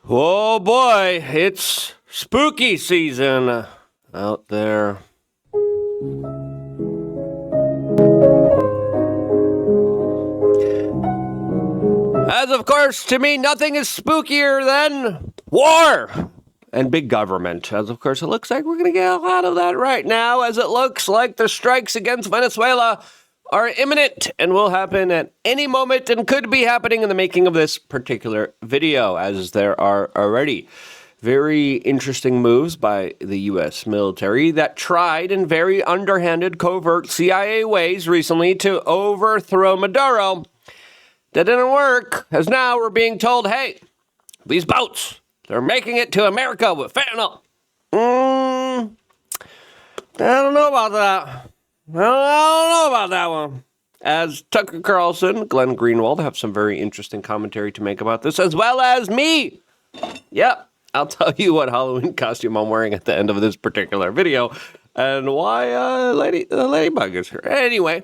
Oh boy, it's spooky season out there. As of course, to me, nothing is spookier than war and big government. As of course, it looks like we're going to get a lot of that right now, as it looks like the strikes against Venezuela are imminent and will happen at any moment and could be happening in the making of this particular video, as there are already very interesting moves by the U.S. military that tried in very underhanded, covert CIA ways recently to overthrow Maduro. That didn't work, as now we're being told, hey, these boats, they're making it to America with fentanyl. I don't know about that. I don't know about that one. As Tucker Carlson, Glenn Greenwald have some very interesting commentary to make about this, as well as me. Yep, I'll tell you what Halloween costume I'm wearing at the end of this particular video, and why Ladybug is here. Anyway,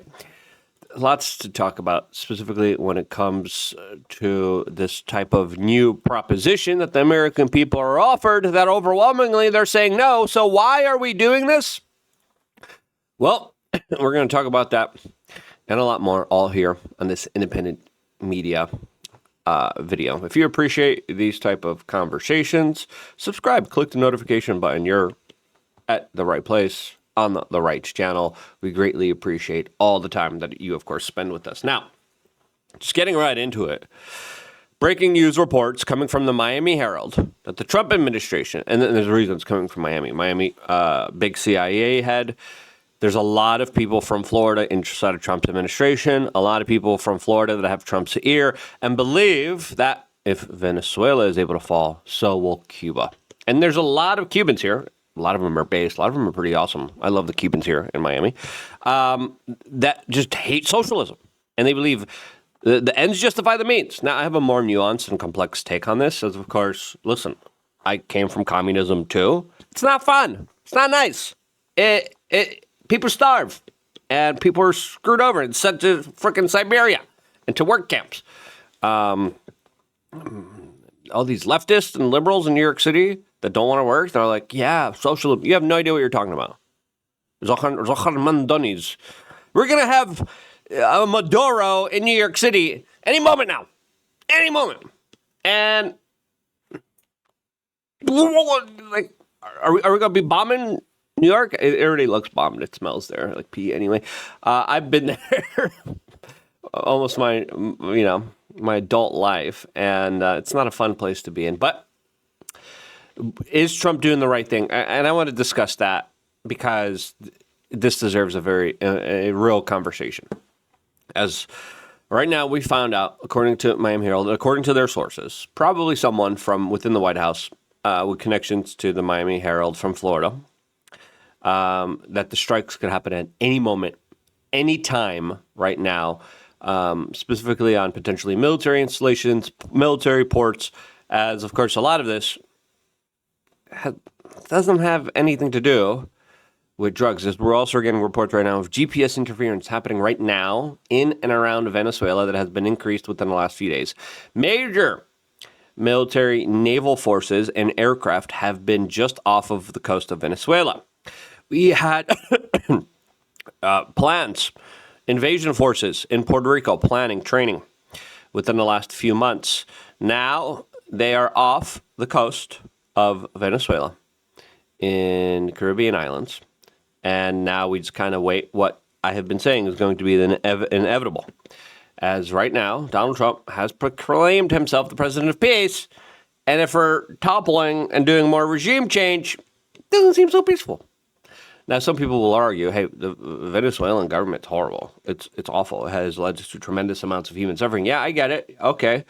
lots to talk about, specifically when it comes to this type of new proposition that the American people are offered, that overwhelmingly they're saying no. So why are we doing this? Well, we're going to talk about that and a lot more all here on this independent media video. If you appreciate these type of conversations, subscribe, click the notification button. You're at the right place on the right channel. We greatly appreciate all the time that you, of course, spend with us. Now, just getting right into it. Breaking news reports coming from the Miami Herald that the Trump administration, and there's a reason it's coming from Miami, big CIA head. There's a lot of people from Florida inside of Trump's administration, a lot of people from Florida that have Trump's ear and believe that if Venezuela is able to fall, so will Cuba. And there's a lot of Cubans here. A lot of them are based. A lot of them are pretty awesome. I love the Cubans here in Miami that just hate socialism. And they believe the ends justify the means. Now, I have a more nuanced and complex take on this. As of course, listen, I came from communism too. It's not fun. It's not nice. People starve. And people are screwed over and sent to frickin' Siberia and to work camps. All these leftists and liberals in New York City that don't want to work, they're like, yeah, socialism. You have no idea what you're talking about. Mandonis. We're going to have Maduro in New York City any moment now. Any moment. And, like, are we going to be bombing New York? It already looks bombed. It smells there, like pee anyway. I've been there almost my adult life, and it's not a fun place to be in. But is Trump doing the right thing? And I want to discuss that because this deserves a real conversation. As right now we found out, according to Miami Herald, according to their sources, probably someone from within the White House with connections to the Miami Herald from Florida, that the strikes could happen at any moment, any time right now, specifically on potentially military installations, military ports, as of course a lot of this doesn't have anything to do with drugs. As we're also getting reports right now of GPS interference happening right now in and around Venezuela that has been increased within the last few days. Major military, naval forces, and aircraft have been just off of the coast of Venezuela. We had plans, invasion forces in Puerto Rico planning, training within the last few months. Now they are off the coast of Venezuela in the Caribbean islands. And now we just kind of wait what I have been saying is going to be the inevitable. As right now, Donald Trump has proclaimed himself the president of peace. And if we're toppling and doing more regime change, it doesn't seem so peaceful. Now, some people will argue, hey, the Venezuelan government's horrible. It's awful. It has led to tremendous amounts of human suffering. Yeah, I get it. Okay.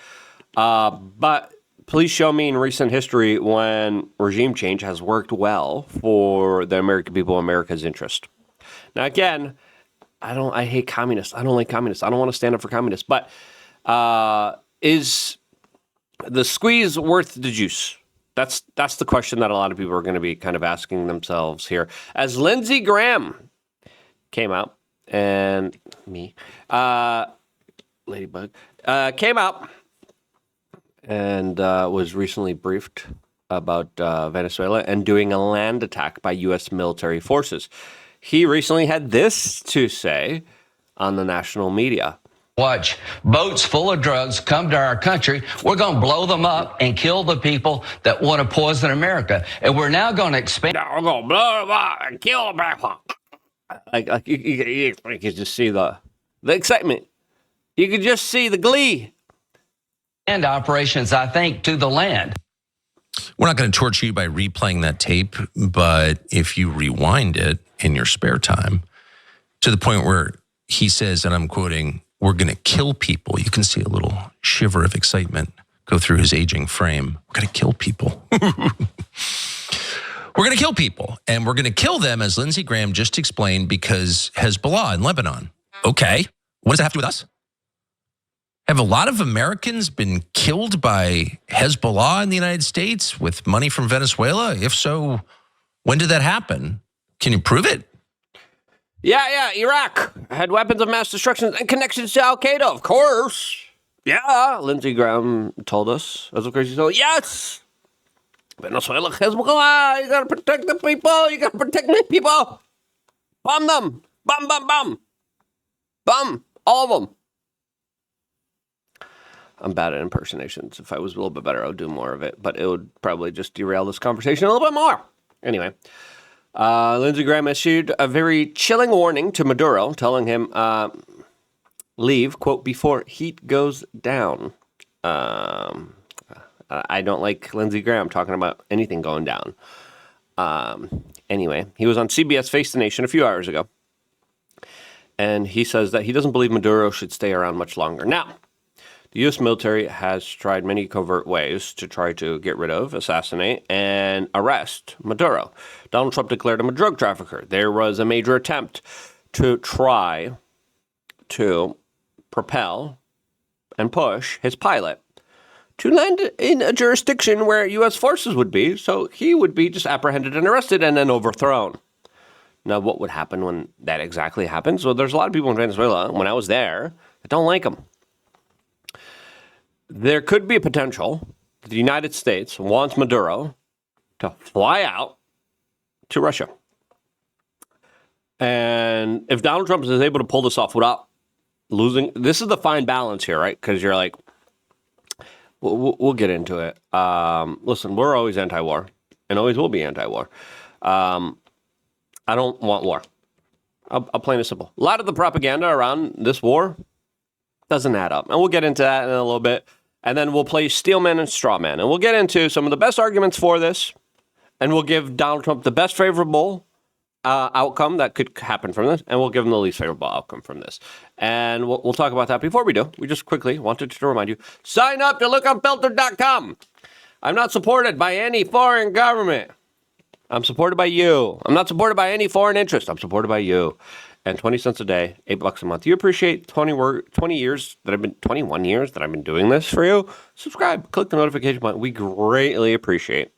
But please show me in recent history when regime change has worked well for the American people, America's interest. Now, again, I hate communists. I don't like communists. I don't want to stand up for communists. But is the squeeze worth the juice? That's the question that a lot of people are going to be kind of asking themselves here. As Lindsey Graham came out, and me, Ladybug, came out and was recently briefed about Venezuela and doing a land attack by U.S. military forces. He recently had this to say on the national media. Watch boats full of drugs come to our country. We're going to blow them up and kill the people that want to poison America. And we're now going to expand. We're going to blow them up and kill them. Like you could just see the excitement. You could just see the glee. And operations, I think, to the land. We're not going to torture you by replaying that tape, but if you rewind it in your spare time to the point where he says, and I'm quoting, "We're going to kill people," you can see a little shiver of excitement go through his aging frame. We're going to kill people. We're going to kill people, and we're going to kill them, as Lindsey Graham just explained, because Hezbollah in Lebanon. Okay, what does that have to do with us? Have a lot of Americans been killed by Hezbollah in the United States with money from Venezuela? If so, when did that happen? Can you prove it? Yeah, Iraq had weapons of mass destruction and connections to Al-Qaeda, of course. Yeah, Lindsey Graham told us, as of course he told, yes, Venezuela, Hezbollah, you gotta protect the people, you gotta protect the people. Bomb them, bomb, all of them. I'm bad at impersonations. If I was a little bit better, I would do more of it, but it would probably just derail this conversation a little bit more. Anyway. Lindsey Graham issued a very chilling warning to Maduro, telling him, leave, quote, before heat goes down. I don't like Lindsey Graham talking about anything going down. Anyway, he was on CBS Face the Nation a few hours ago, and he says that he doesn't believe Maduro should stay around much longer. Now, the U.S. military has tried many covert ways to try to get rid of, assassinate, and arrest Maduro. Donald Trump declared him a drug trafficker. There was a major attempt to try to propel and push his pilot to land in a jurisdiction where U.S. forces would be, so he would be just apprehended and arrested and then overthrown. Now, what would happen when that exactly happens? Well, there's a lot of people in Venezuela, when I was there, that don't like him. There could be a potential that the United States wants Maduro to fly out to Russia. And if Donald Trump is able to pull this off without losing, this is the fine balance here, right? Because you're like, we'll get into it. Listen, we're always anti-war and always will be anti-war. I don't want war. I'll plain and simple. A lot of the propaganda around this war doesn't add up. And we'll get into that in a little bit. And then we'll play Steelman and Strawman. And we'll get into some of the best arguments for this. And we'll give Donald Trump the best favorable outcome that could happen from this. And we'll give him the least favorable outcome from this. And we'll talk about that. Before we do, we just quickly wanted to remind you, sign up to lookunfiltered.com. I'm not supported by any foreign government. I'm supported by you. I'm not supported by any foreign interest. I'm supported by you. And 20 cents a day, $8 a month. You appreciate 21 years that I've been doing this for you? Subscribe, click the notification button. We greatly appreciate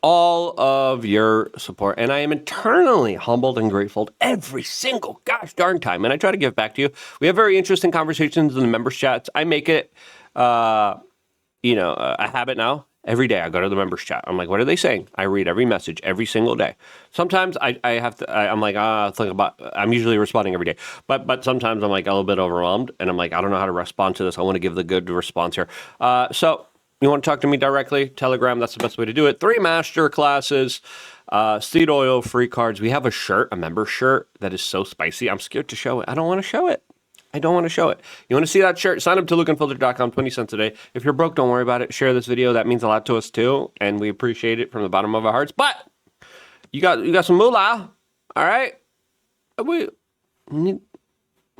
all of your support. And I am eternally humbled and grateful every single gosh darn time. And I try to give back to you. We have very interesting conversations in the members chats. I make it, a habit now. Every day I go to the members chat. I'm like, what are they saying? I read every message every single day. Sometimes I'm usually responding every day. But sometimes I'm like a little bit overwhelmed and I'm like, I don't know how to respond to this. I want to give the good response here. So you want to talk to me directly? Telegram, that's the best way to do it. 3 master classes, seed oil, free cards. We have a shirt, a member shirt that is so spicy. I'm scared to show it. I don't want to show it. You want to see that shirt? Sign up to lookunfiltered.com, 20 cents a day. If you're broke, don't worry about it. Share this video. That means a lot to us too, and we appreciate it from the bottom of our hearts. But you got some moolah, all right? We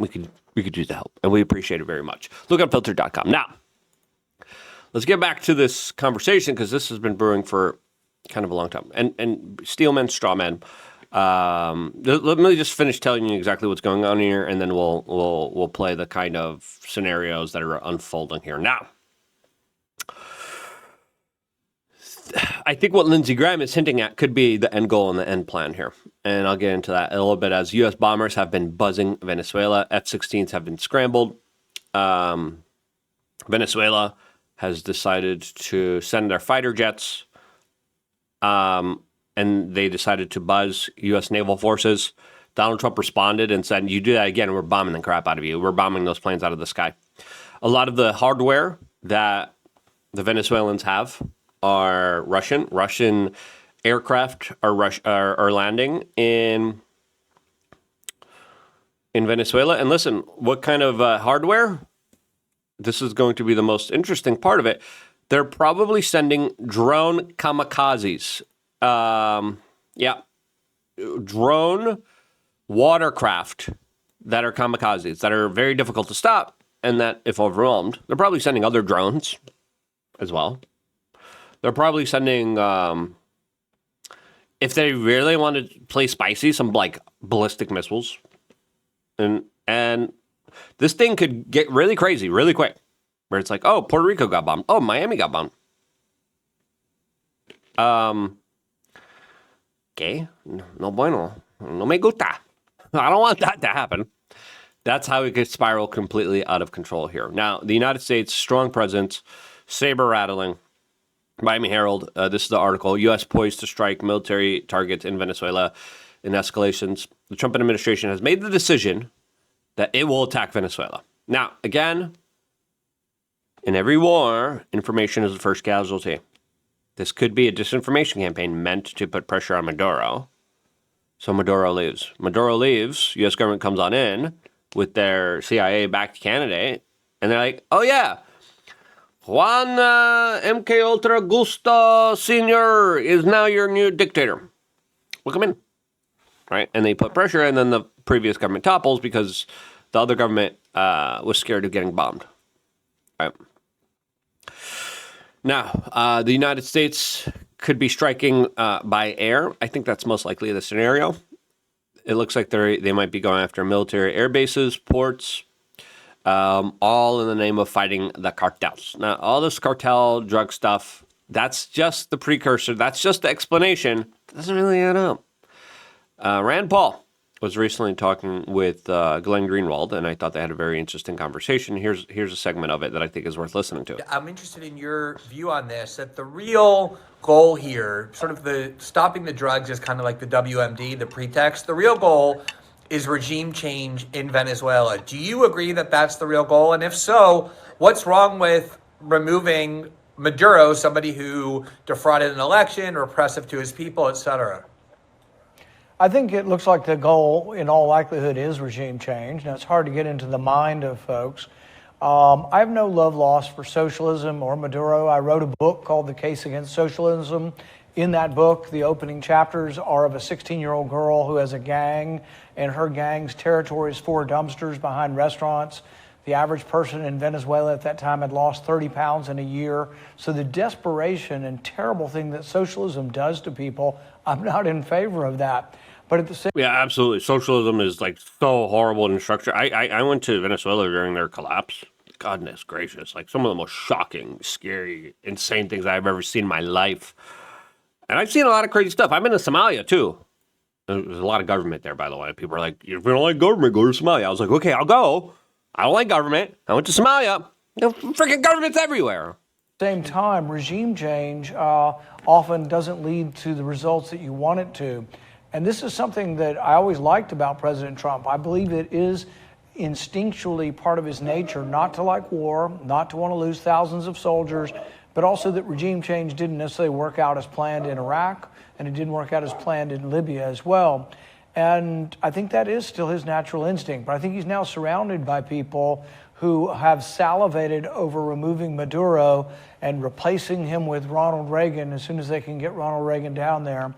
could use the help, and we appreciate it very much. Lookunfiltered.com. Now, let's get back to this conversation because this has been brewing for kind of a long time. And Steelman, Strawman. Let me just finish telling you exactly what's going on here, and then we'll play the kind of scenarios that are unfolding here. Now, I think what Lindsey Graham is hinting at could be the end goal and the end plan here. And I'll get into that a little bit as U.S. bombers have been buzzing Venezuela. F-16s have been scrambled. Venezuela has decided to send their fighter jets, and they decided to buzz U.S. naval forces. Donald Trump responded and said, you do that again, we're bombing the crap out of you. We're bombing those planes out of the sky. A lot of the hardware that the Venezuelans have are Russian. Russian aircraft are landing in Venezuela. And listen, what kind of hardware? This is going to be the most interesting part of it. They're probably sending drone kamikazes. Drone watercraft that are kamikazes, that are very difficult to stop, and that, if overwhelmed, they're probably sending other drones as well. They're probably sending, if they really want to play spicy, some like ballistic missiles. And this thing could get really crazy really quick, where it's like, oh, Puerto Rico got bombed. Oh, Miami got bombed. Okay, no bueno. No me gusta. I don't want that to happen. That's how it could spiral completely out of control here. Now, the United States, strong presence, saber rattling. Miami Herald, this is the article. U.S. poised to strike military targets in Venezuela in escalations. The Trump administration has made the decision that it will attack Venezuela. Now, again, in every war, information is the first casualty. This could be a disinformation campaign meant to put pressure on Maduro. So Maduro leaves. Maduro leaves. U.S. government comes on in with their CIA-backed candidate, and they're like, oh, yeah, Juan MK Ultra Gusto Sr. is now your new dictator. Welcome in. Right? And they put pressure, and then the previous government topples because the other government was scared of getting bombed. Right? Now, the United States could be striking by air. I think that's most likely the scenario. It looks like they might be going after military air bases, ports, all in the name of fighting the cartels. Now, all this cartel drug stuff, that's just the precursor. That's just the explanation. It doesn't really add up. Rand Paul was recently talking with Glenn Greenwald, and I thought they had a very interesting conversation. Here's a segment of it that I think is worth listening to. I'm interested in your view on this, that the real goal here, sort of the stopping the drugs is kind of like the WMD, the pretext. The real goal is regime change in Venezuela. Do you agree that that's the real goal? And if so, what's wrong with removing Maduro, somebody who defrauded an election, repressive to his people, et cetera? I think it looks like the goal, in all likelihood, is regime change. Now, it's hard to get into the mind of folks. I have no love lost for socialism or Maduro. I wrote a book called The Case Against Socialism. In that book, the opening chapters are of a 16-year-old girl who has a gang, and her gang's territory is 4 dumpsters behind restaurants. The average person in Venezuela at that time had lost 30 pounds in a year. So the desperation and terrible thing that socialism does to people, I'm not in favor of that. But at the same absolutely. Socialism is like so horrible in structure. I went to Venezuela during their collapse. Goodness gracious. Like some of the most shocking, scary, insane things I've ever seen in my life. And I've seen a lot of crazy stuff. I've been to Somalia too. There's a lot of government there, by the way. People are like, if you don't like government, go to Somalia. I was like, okay, I'll go. I don't like government. I went to Somalia. Freaking government's everywhere. Same time, regime change often doesn't lead to the results that you want it to. And this is something that I always liked about President Trump. I believe it is instinctually part of his nature not to like war, not to want to lose thousands of soldiers, but also that regime change didn't necessarily work out as planned in Iraq, and it didn't work out as planned in Libya as well. And I think that is still his natural instinct. But I think he's now surrounded by people who have salivated over removing Maduro and replacing him with Ronald Reagan as soon as they can get Ronald Reagan down there.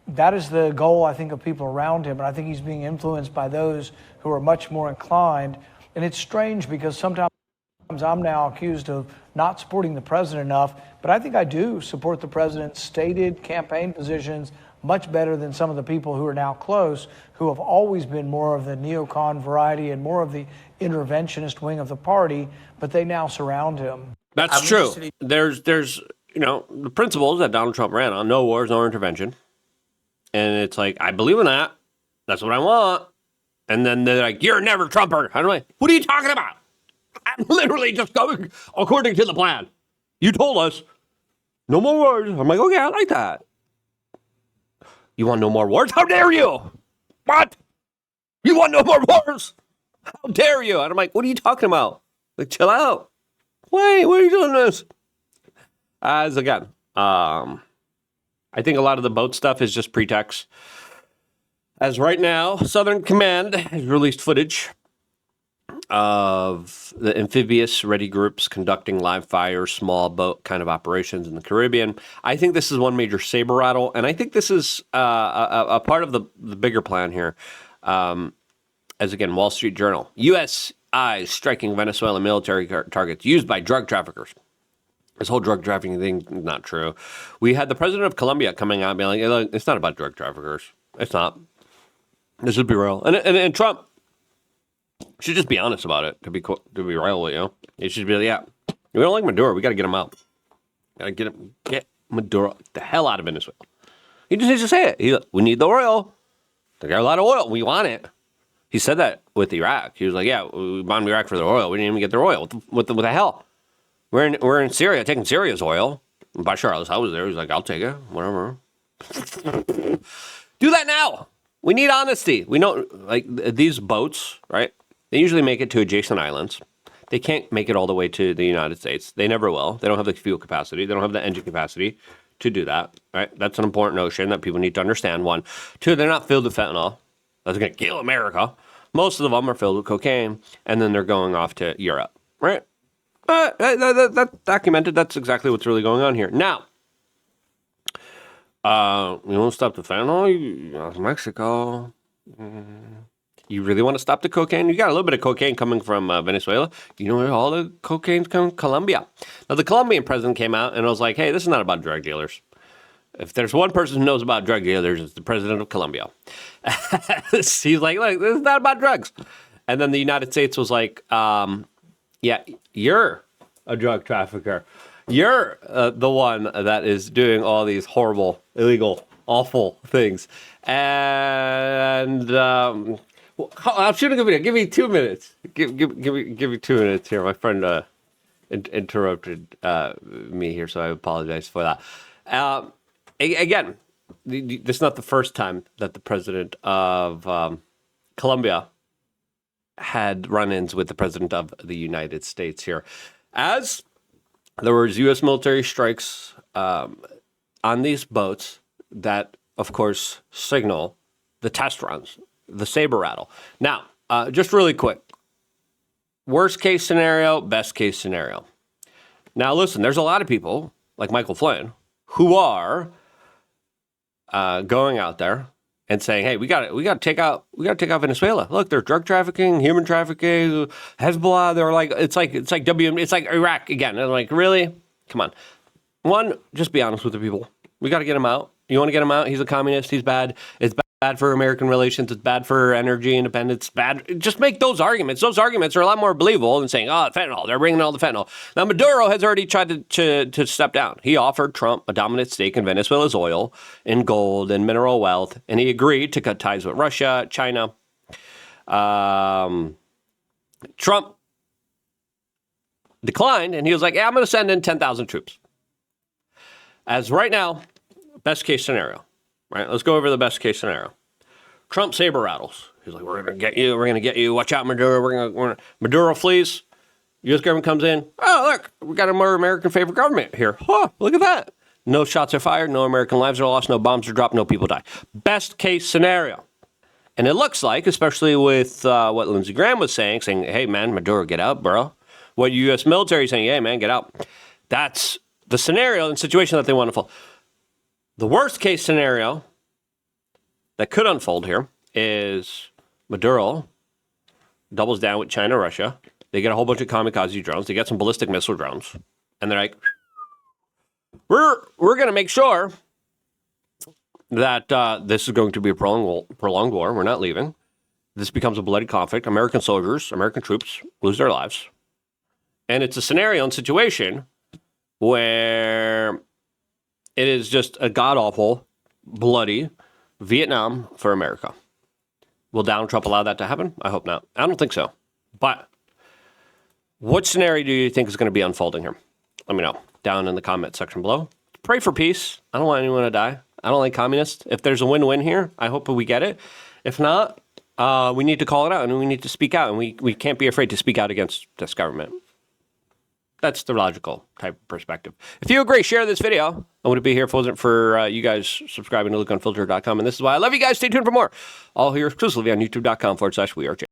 That is the goal, I think, of people around him. And I think he's being influenced by those who are much more inclined. And it's strange because sometimes I'm now accused of not supporting the president enough, but I think I do support the president's stated campaign positions much better than some of the people who are now close, who have always been more of the neocon variety and more of the interventionist wing of the party, but they now surround him. That's true. There's the principles that Donald Trump ran on: no wars, no intervention. And it's like, I believe in that. That's what I want. And then they're like, you're a never Trumper. I'm like, what are you talking about? I'm literally just going according to the plan. You told us no more wars. I'm like, okay, I like that. You want no more wars? How dare you? What? You want no more wars? How dare you? And I'm like, what are you talking about? Like, chill out. Wait, what are you doing this? As again, I think a lot of the boat stuff is just pretext. As right now, Southern Command has released footage of the amphibious ready groups conducting live fire, small boat kind of operations in the Caribbean. I think this is one major saber rattle, and I think this is a part of the bigger plan here. As again, Wall Street Journal, U.S. eyes striking Venezuelan military targets used by drug traffickers. This whole drug trafficking thing is not true. We had the president of Colombia coming out and being like, hey, look, it's not about drug traffickers. It's not. This should be real. And Trump should just be honest about it, to be real with you. He should be like, yeah, we don't like Maduro. We got to get him out. Got to get Maduro the hell out of Venezuela. He just needs to say it. We need the oil. They got a lot of oil. We want it. He said that with Iraq. He was like, yeah, we bombed Iraq for their oil. We didn't even get their oil. What the hell? We're in Syria, taking Syria's oil. Bashar al-Assad was there. He's like, I'll take it. Whatever. Do that now. We need honesty. We know, like, these boats, right? They usually make it to adjacent islands. They can't make it all the way to the United States. They never will. They don't have the fuel capacity. They don't have the engine capacity to do that, right? That's an important notion that people need to understand. One. Two, they're not filled with fentanyl. That's going to kill America. Most of them are filled with cocaine, and then they're going off to Europe, right? That's documented. That's exactly what's really going on here. Now, you want to stop the fentanyl? Mexico. You really want to stop the cocaine? You got a little bit of cocaine coming from Venezuela. You know where all the cocaine's coming? Colombia. Now, the Colombian president came out and was like, hey, this is not about drug dealers. If there's one person who knows about drug dealers, it's the president of Colombia. He's like, look, this is not about drugs. And then the United States was like, yeah, you're a drug trafficker. You're the one that is doing all these horrible, illegal, awful things. And I'm shooting a video. Give me 2 minutes. Give me 2 minutes here. My friend interrupted me here, so I apologize for that. Again, this is not the first time that the president of Colombia had run-ins with the president of the United States here. As there was U.S. military strikes on these boats that, of course, signal the test runs, the saber rattle. Now, just really quick, worst case scenario, best case scenario. Now, listen, there's a lot of people like Michael Flynn who are going out there and saying, "Hey, we got to take out Venezuela. Look, there's drug trafficking, human trafficking, Hezbollah. They're like, it's like Iraq again." And I'm like, really? Come on. One, just be honest with the people. We got to get him out. You want to get him out? He's a communist. He's bad. It's bad for American relations. It's bad for energy independence. Bad. Just make those arguments. Those arguments are a lot more believable than saying, "Oh, fentanyl. They're bringing all the fentanyl." Now, Maduro has already tried to step down. He offered Trump a dominant stake in Venezuela's oil, in gold, and mineral wealth, and he agreed to cut ties with Russia, China. Trump declined, and he was like, "Yeah, I'm going to send in 10,000 troops." As right now, best case scenario. Right, let's go over the best case scenario. Trump saber rattles. He's like, "We're going to get you. We're going to get you. Watch out, Maduro. Maduro flees. U.S. government comes in. Oh, look, we got a more American favorite government here. Huh, look at that. No shots are fired. No American lives are lost. No bombs are dropped. No people die. Best case scenario. And it looks like, especially with what Lindsey Graham was saying, "Hey, man, Maduro, get out, bro." What U.S. military is saying, "Hey, man, get out." That's the scenario and situation that they want to follow. The worst case scenario that could unfold here is Maduro doubles down with China, Russia. They get a whole bunch of kamikaze drones. They get some ballistic missile drones. And they're like, we're going to make sure that this is going to be a prolonged war. We're not leaving. This becomes a bloody conflict. American soldiers, American troops lose their lives. And it's a scenario and situation where it is just a god-awful, bloody Vietnam for America. Will Donald Trump allow that to happen? I hope not. I don't think so. But What scenario do you think is going to be unfolding here? Let me know down in the comment section below. Pray for peace. I don't want anyone to die. I don't like communists. If there's a win-win here, I hope we get it. If not, we need to call it out and we need to speak out, and we can't be afraid to speak out against this government. That's the logical type of perspective. If you agree, share this video. I wouldn't be here if it wasn't for you guys subscribing to lookunfiltered.com. And this is why I love you guys. Stay tuned for more. All here exclusively on youtube.com/weareJ.